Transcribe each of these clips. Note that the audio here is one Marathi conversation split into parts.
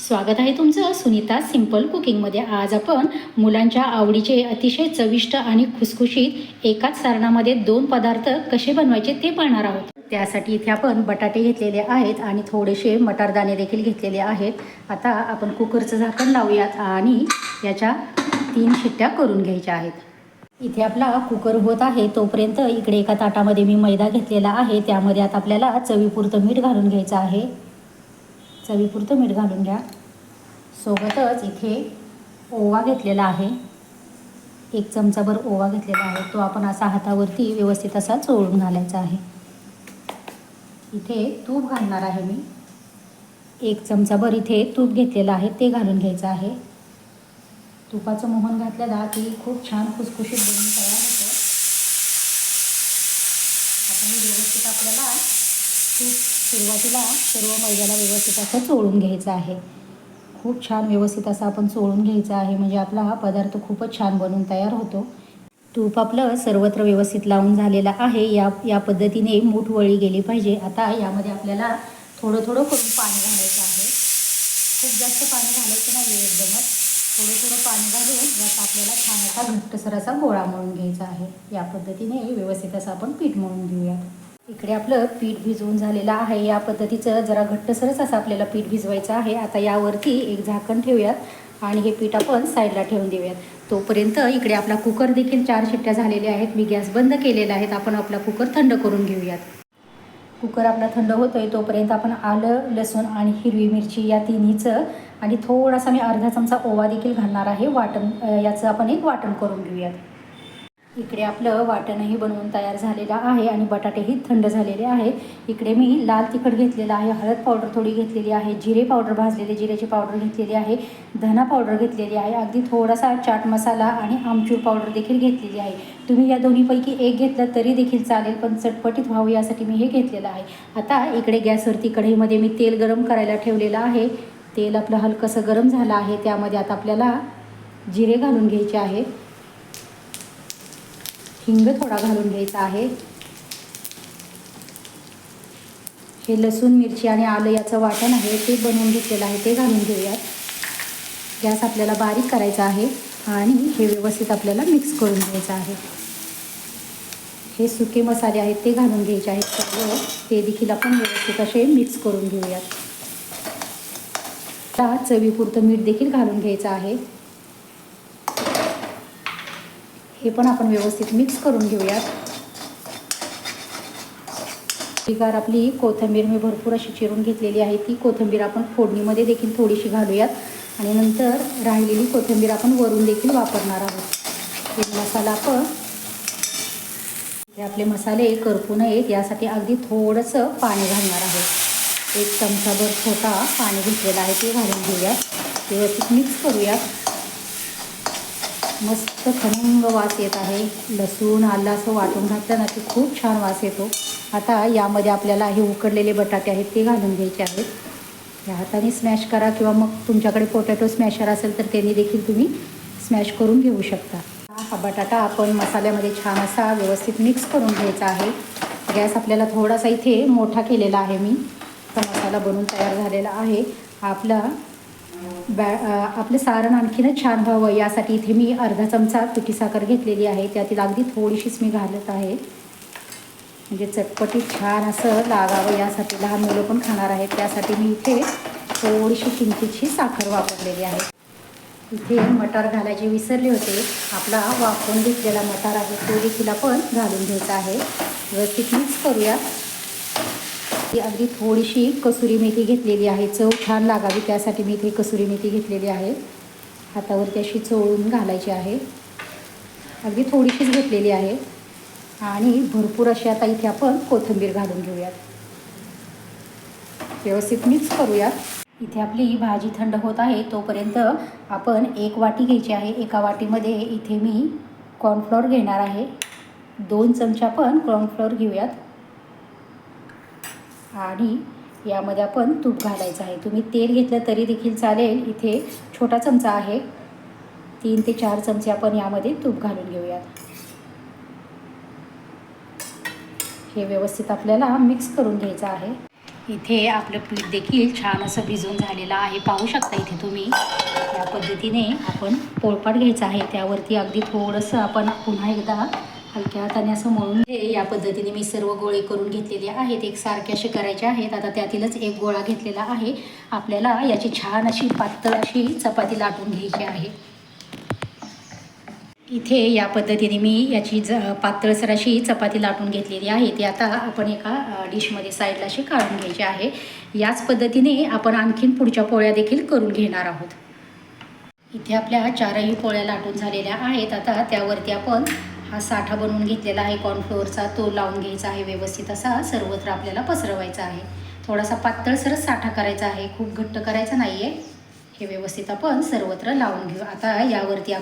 स्वागत आहे तुमचं सुनीता सिंपल कुकिंगमध्ये। आज आपण मुलांच्या आवडीचे अतिशय चविष्ट आणि खुसखुशीत एकाच सारणामध्ये 2 पदार्थ कसे बनवायचे ते पाहणार आहोत। त्यासाठी इथे आपण बटाटे घेतलेले आहेत आणि थोडेसे मटारदाणे देखील घेतलेले आहेत। आता आपण कुकरचं झाकण लावूयात आणि याच्या 3 शिट्ट्या करून घ्यायच्या आहेत। इथे आपला कुकर होत आहे तोपर्यंत इकडे एका ताटामध्ये मी मैदा घेतलेला आहे, त्यामध्ये आता आपल्याला चवीपुरतं मीठ घालून घ्यायचं आहे। चवीपुरतं मीठ घालून घ्या। सोबतच इथे ओवा घेतलेला आहे, 1 चमचाभर ओवा घेतलेला आहे, तो आपण असा हातावरती व्यवस्थित असा चोळून घालायचा आहे। इथे तूप घालणार आहे मी, 1 चमचाभर इथे तूप घेतलेलं आहे, ते घालून घ्यायचं आहे। तुपाचं मोहन घातलेला की खूप छान खुसखुशीत बनून तयार होतं। आता हे व्यवस्थित आपल्याला तूप सुरुवातीला सर्व मैद्याला व्यवस्थित असं चोळून घ्यायचं आहे। खूप छान व्यवस्थित असं आपण चोळून घ्यायचं आहे, म्हणजे आपला हा पदार्थ खूपच छान बनून तयार होतो। तूप आपलं सर्वत्र व्यवस्थित लावून झालेलं आहे। या पद्धतीने मूठ वळली गेली पाहिजे। आता यामध्ये आपल्याला थोडं थोडं करून पाणी घालायचं आहे। खूप जास्त पाणी घालायचं नाही एकदमच, थोडं थोडं पाणी घालून यात आपल्याला छान असा घट्टसर असा गोळा मळून घ्यायचा आहे। या पद्धतीने व्यवस्थित असं आपण पीठ मळून घेऊया। इकडे आपलं पीठ भिजवून झालेलं आहे। या पद्धतीचं जरा घट्टसरच असं आपल्याला पीठ भिजवायचं आहे। आता यावरती एक झाकण ठेवूयात आणि हे पीठ आपण साईडला ठेवून देऊयात। तोपर्यंत इकडे आपला कुकर देखील 4 शिट्ट्या झालेल्या आहेत। मी गॅस बंद केलेला आहे। आपण आपला कुकर थंड करून घेऊयात। कुकर आपला थंड होतोय तोपर्यंत आपण आलं, लसूण आणि हिरवी मिरची या तिन्हीचं आणि थोडासा मी अर्धा चमचा ओवा देखील घालणार आहे। याचं आपण एक वाटण करून घेऊयात। इकडे आपलं वाटणही बनवून तयार झालेलं आहे आणि बटाटेही थंड झालेले आहेत। इकडे मी लाल तिखट घेतलेलं आहे, हळद पावडर थोडी घेतलेली आहे, जिरे पावडर, भाजलेले जिऱ्याची पावडर घेतलेली आहे, धना पावडर घेतलेली आहे, अगदी थोडासा चाट मसाला आणि आमचूर पावडर देखील घेतलेली आहे। तुम्ही या दोन्हीपैकी एक घेतलं तरी देखील चालेल, पण चटपटीत व्हावं यासाठी मी हे घेतलेलं आहे। आता इकडे गॅसवरती कढईमध्ये मी तेल गरम करायला ठेवलेलं आहे। तेल आपलं हलकंसं गरम झालं आहे, त्यामध्ये आता आपल्याला जिरे घालून घ्यायचे आहे, हिंग थोडा घालून घ्यायचा आहे। हे लसूण, मिरची आणि आलं याचं वाटण आहे ते बनवून घेतलेलं आहे, ते घालून घेऊयात। गॅस आपल्याला बारीक करायचा आहे आणि हे व्यवस्थित आपल्याला मिक्स करून घ्यायचं आहे। हे सुके मसाले आहेत ते घालून घ्यायचे आहेत सर्व, ते देखील आपण व्यवस्थित असे मिक्स करून घेऊयात। आता चवीपुरतं मीठ देखील घालून घ्यायचं आहे, हे पण आपण व्यवस्थित मिक्स करून घेऊयात। हिरवीगार आपली कोथिंबीर मी भरपूर अशी चिरून घेतलेली आहे, ती कोथिंबीर आपण फोडणीमध्ये देखील थोडीशी घालूयात आणि नंतर राहिलेली कोथिंबीर आपण वरून देखील वापरणार आहोत। हे मसाला आपण आपले मसाले करपू नयेत यासाठी अगदी थोडंसं पाणी घालणार आहे। 1 चमचाभर छोटा पाणी घेतलेला आहे, ते घालून घेऊयात। व्यवस्थित मिक्स करूयात। मस्त खमंग वास येत आहे। लसूण आलं असं वाटून घातलं ना की खूप छान वास येतो। आता यामध्ये आपल्याला हे उकडलेले बटाटे आहेत ते घालून घ्यायचे आहेत। या हाताने स्मॅश करा किंवा मग तुमच्याकडे पोटॅटो स्मॅशर असेल तर त्यांनी देखील तुम्ही स्मॅश करून घेऊ शकता। हा बटाटा आपण मसाल्यामध्ये छान असा व्यवस्थित मिक्स करून घ्यायचा आहे। गॅस आपल्याला थोडासा इथे मोठा केलेला आहे मी, तर मसाला बनवून तयार झालेला आहे। आपलं सारण आणखीनच छान व्हावं यासाठी इथे मी अर्धा चमचा पिठी साखर घेतलेली आहे, त्यातील अगदी थोडीशीच मी घालत आहे, म्हणजे चटपटीत छान असं लागावं यासाठी। लहान मुलं पण खाणार आहेत त्यासाठी मी इथे थोडीशी किंचितशी साखर वापरलेली आहे। इथे मटार घालायचे विसरले होते, आपला वाफवून घेतलेला मटार आहे तो देखील आपण घालून घ्यायचा आहे। व्यवस्थित मिक्स करूया। अगदी थोडीशी कसुरी मेथी घेतलेली आहे, चव छान लागावी त्यासाठी मी इथे कसुरी मेथी घेतलेली आहे, हातावरती अशी चोळून घालायची आहे। अगदी थोडीशीच घेतलेली आहे आणि भरपूर अशी आता इथे आपण कोथिंबीर घालून घेऊयात। व्यवस्थित मिक्स करूयात। इथे आपली भाजी थंड होत आहे तोपर्यंत आपण 1 वाटी घ्यायची आहे। एका वाटीमध्ये इथे मी कॉर्नफ्लॉवर घेणार आहे, 2 चमचे आपण कॉर्नफ्लॉवर घेऊयात आणि यामध्ये आपण तूप घालायचं आहे। तुम्ही तेल घेतलं तरी देखील चालेल, इथे छोटा चमचा आहे, 3 ते 4 चमचे आपण यामध्ये तूप घालून घेऊयात। हे व्यवस्थित आपल्याला मिक्स करून घ्यायचं आहे। इथे आपलं पीठ देखील छान असं भिजून झालेलं आहे, पाहू शकता इथे तुम्ही। या पद्धतीने आपण पोळपाट घ्यायचा आहे, त्यावरती अगदी थोडंसं आपण पुन्हा एकदा हलक्या हाताने असं मळून या पद्धतीने मी सर्व गोळे करून घेतलेले आहेत, एकसारखे असे करायचे आहेत। आता त्यातीलच एक गोळा घेतलेला आहे, आपल्याला याची छान अशी पातळ अशी चपाती लाटून घ्यायची आहे। इथे या पद्धतीने मी याची पातळसर अशी चपाती लाटून घेतलेली आहे, ती आता आपण एका डिशमध्ये साईडला अशी काढून घ्यायची आहे। याच पद्धतीने आपण आणखीन पुढच्या पोळ्या देखील करून घेणार आहोत। इथे आपल्या चारही पोळ्या लाटून झालेल्या आहेत। आता त्यावरती आपण हा साठा बनवून घेतलेला आहे कॉर्नफ्लोअरचा, तो लावून घ्यायचा आहे, व्यवस्थित असा सर्वत्र आपल्याला पसरवायचा आहे। थोडासा पातळसरच साठा करायचा आहे, खूप घट्ट करायचा नाही आहे। हे व्यवस्थित आपण सर्वत्र लावून घेऊ। आता यावरती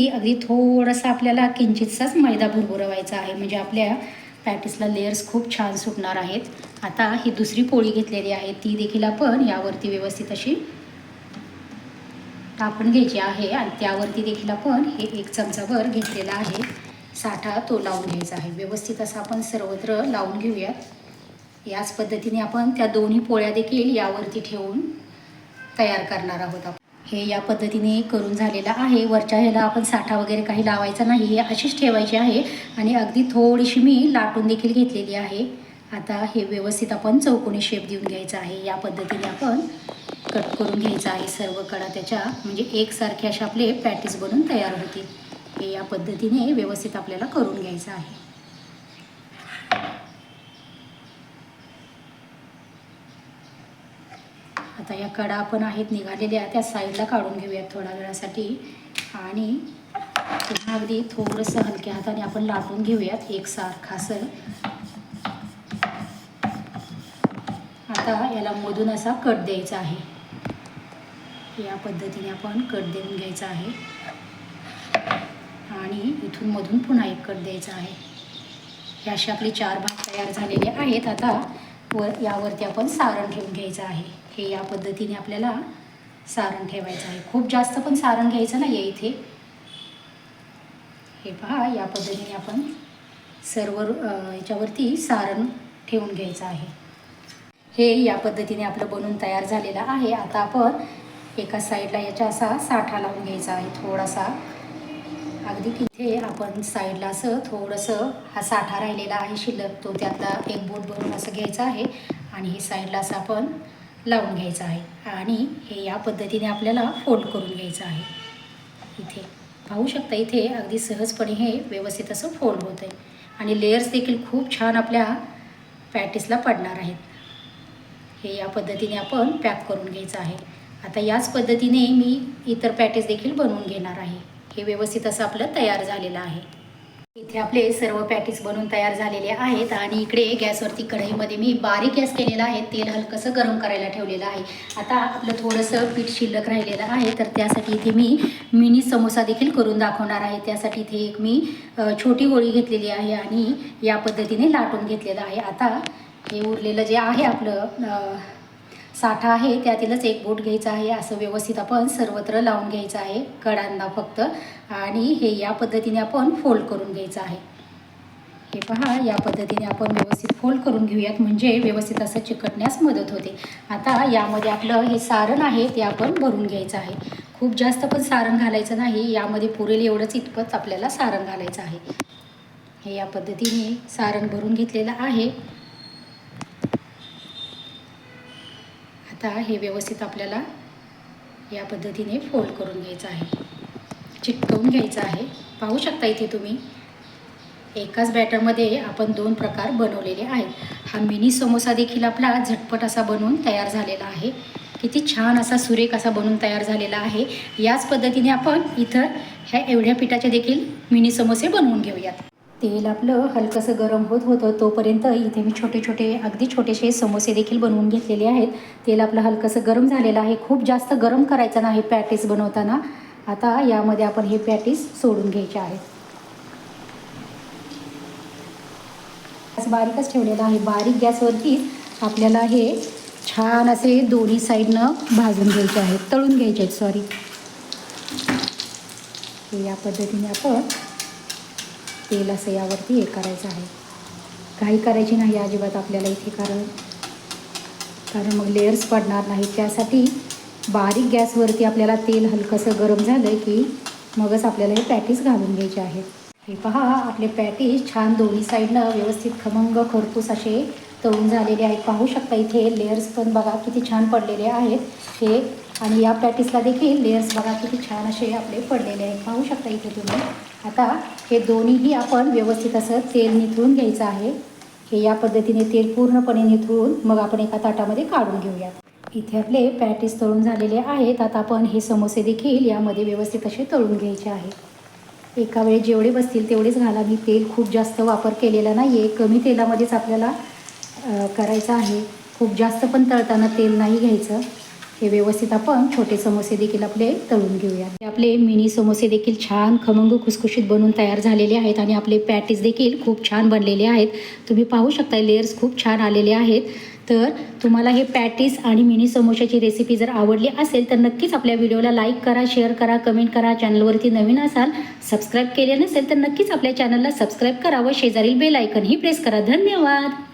अगदी थोडासा आपल्याला किंचितसाच मैदा भुरभुरवायचा आहे, म्हणजे आपल्या पॅटीसला लेयर्स खूप छान सुटणार आहेत। आता ही दुसरी पोळी घेतलेली आहे, ती देखील आपण यावरती व्यवस्थित अशी टाकून घ्यायची आहे आणि त्यावरती देखील आपण हे 1 चमचाभर घेतलेला आहे साठा, तो लावून घ्यायचा आहे। व्यवस्थित असं आपण सर्वत्र लावून घेऊयात। याच पद्धतीने आपण त्या दोन्ही पोळ्या देखील यावरती ठेवून तयार करणार आहोत। हे या पद्धतीने करून झालेलं आहे। वरच्या ह्याला आपण साठा वगैरे काही लावायचा नाही, हे अशीच ठेवायची आहे आणि अगदी थोडीशी मी लाटून देखील घेतलेली आहे। आता हे व्यवस्थित आपण चौकोनी शेप देऊन घ्यायचा आहे। या पद्धतीने आपण कट करून घ्यायचा आहे सर्व कडा त्याच्या, म्हणजे एकसारखे असे आपले पॅटीस बनून तयार होतील। हे या पद्धतीने व्यवस्थित आपल्याला करून घ्यायचं आहे। आता या कडा आपण आहेत निघालेल्या, त्या साईडला काढून घेऊयात थोड्या वेळासाठी आणि पुन्हा अगदी थोडंसं हलक्या हाताने आपण लाटून घेऊयात एकसारखं असं। आता याला मधून असा कट द्यायचा आहे, या पद्धतीने आपण कट देऊन घ्यायचा आहे आणि इथून मधून पुन्हा एक कट द्यायचा आहे। हे असे आपले 4 भाग तयार झालेले आहेत। आता यावरती आपण सारण ठेवून घ्यायचं आहे। हे या पद्धतीने आपल्याला सारण ठेवायचं आहे, खूप जास्त पण सारण घ्यायचं नाही आहे इथे। हे पहा, या पद्धतीने आपण सर्व याच्यावरती सारण ठेवून घ्यायचं आहे। हे या पद्धतीने आपलं बनवून तयार झालेलं आहे। आता आपण एका साईडला याच्या असा साठा लावून घ्यायचा आहे थोडासा, अगदी तिथे आपण साईडला असं थोडंसं हा साठा राहिलेला आहे शिल्लक, तो त्यातला एक बोट भरून असं घ्यायचा आहे आणि हे साईडला असं आपण लावून घ्यायचं आहे आणि हे या पद्धतीने आपल्याला फोल्ड करून घ्यायचं आहे। इथे पाहू शकता, इथे अगदी सहजपणे हे व्यवस्थित असं फोल्ड होतं आहे आणि लेयर्स देखील खूप छान आपल्या पॅटीसला पडणार आहेत। हे या पद्धतीने आपण पॅक करून घ्यायचं आहे। आता याच पद्धतीने मी इतर पॅटीस देखील बनवून घेणार आहे। हे व्यवस्थित असं आपलं तयार झालेलं आहे। इथे आपले सर्व पॅटीस बनवून तयार झालेले आहेत आणि इकडे गॅसवरती कढईमध्ये मी बारीक गॅस केलेला आहे, तेल हलकंसं गरम करायला ठेवलेलं आहे। आता आपलं थोडंसं पीठ शिल्लक राहिलेलं आहे, तर त्यासाठी इथे मी मिनी समोसा देखील करून दाखवणार आहे। त्यासाठी इथे एक मी छोटी गोळी घेतलेली आहे आणि या पद्धतीने लाटून घेतलेलं आहे। आता हे उरलेलं जे आहे आपलं साठा आहे, त्यातीलच एक बोट घ्यायचा आहे, असं व्यवस्थित आपण सर्वत्र लावून घ्यायचं आहे कडांना फक्त, आणि हे या पद्धतीने आपण फोल्ड करून घ्यायचं आहे। हे पहा, या पद्धतीने आपण व्यवस्थित फोल्ड करून घेऊयात, म्हणजे व्यवस्थित असं चिकटण्यास मदत होते। आता यामध्ये आपलं हे सारण आहे ते आपण भरून घ्यायचं आहे। खूप जास्त पण सारण घालायचं नाही, यामध्ये पुरेल एवढंच इतपत आपल्याला सारण घालायचं आहे। हे या पद्धतीने सारण भरून घेतलेलं आहे। आता हे व्यवस्थित आपल्याला या पद्धतीने फोल्ड करून घ्यायचं आहे, चिटकवून घ्यायचं आहे। पाहू शकता इथे तुम्ही एकाच बॅटरमध्ये आपण 2 प्रकार बनवलेले आहेत। हा मिनी समोसा देखील आपला झटपट असा बनवून तयार झालेला आहे, किती छान असा सुरेख असा बनवून तयार झालेला आहे। याच पद्धतीने आपण इतर ह्या एवढ्या पिठाचे देखील मिनी समोसे बनवून घेऊयात। तेल आपलं हलकंसं गरम होत होतं तोपर्यंत इथे मी छोटे अगदी छोटेसे समोसे देखील बनवून घेतलेले आहेत। तेल आपलं हलकंसं गरम झालेलं आहे, खूप जास्त गरम करायचं नाही पॅटीस बनवताना। आता यामध्ये आपण हे पॅटीस सोडून घ्यायचे आहेत। गॅस बारीकच ठेवलेला आहे, बारीक गॅसवरती आपल्याला हे छान असे दोन्ही साईडनं भाजून घ्यायचे आहेत, तळून घ्यायचे आहेत, सॉरी। हे या पद्धतीने आपण तेल असं यावरती हे करायचं आहे। काही करायची नाही अजिबात आपल्याला इथे, कारण मग लेयर्स पडणार नाही. त्यासाठी बारीक गॅसवरती आपल्याला तेल हलकंसं गरम झालं की मगच आपल्याला हे पॅटीस घालून घ्यायचे आहेत. हे पहा, आपले पॅटीस छान दोन्ही साईडनं व्यवस्थित खमंग खरपूस असे तळून झालेले आहेत. पाहू शकता इथे लेयर्स पण बघा किती छान पडलेले आहेत हे, आणि या पॅटीसला देखील लेयर्स बघा किती छान असे आपले पडलेले आहेत. पाहू शकता इथे तुम्ही. आता हे दोन्हीही आपण व्यवस्थित असं तेल निथळून घ्यायचं आहे. हे या पद्धतीने तेल पूर्णपणे निथळून मग आपण एका ताटामध्ये काढून घेऊयात. इथे आपले पॅटीस तळून झालेले आहेत. आता आपण हे समोसे देखील यामध्ये व्यवस्थित असे तळून घ्यायचे आहेत. एका वेळी जेवढे बसतील तेवढेच घाला. मी तेल खूप जास्त वापर केलेला नाही आहे, कमी तेलामध्येच आपल्याला करायचं आहे. खूप जास्त पण तळताना तेल नाही घ्यायचं. हे व्यवस्थित आपण छोटे समोसे देखील आपले तळून घेऊयात. आपले मिनी समोसे देखील छान खमंग खुसखुशीत बनून तयार झालेले आहेत आणि आपले पॅटीस देखील खूप छान बनलेले आहेत. तुम्ही पाहू शकता लेयर्स खूप छान आलेले आहेत. तर तुम्हाला हे पॅटीस आणि मिनी समोशाची रेसिपी जर आवडली असेल तर नक्कीच आपल्या व्हिडिओला लाईक करा, शेअर करा, कमेंट करा. चॅनलवरती नवीन असाल, सबस्क्राईब केले नसेल तर नक्कीच आपल्या चॅनलला सबस्क्राईब करा व शेजारील बेल आयकनही प्रेस करा. धन्यवाद.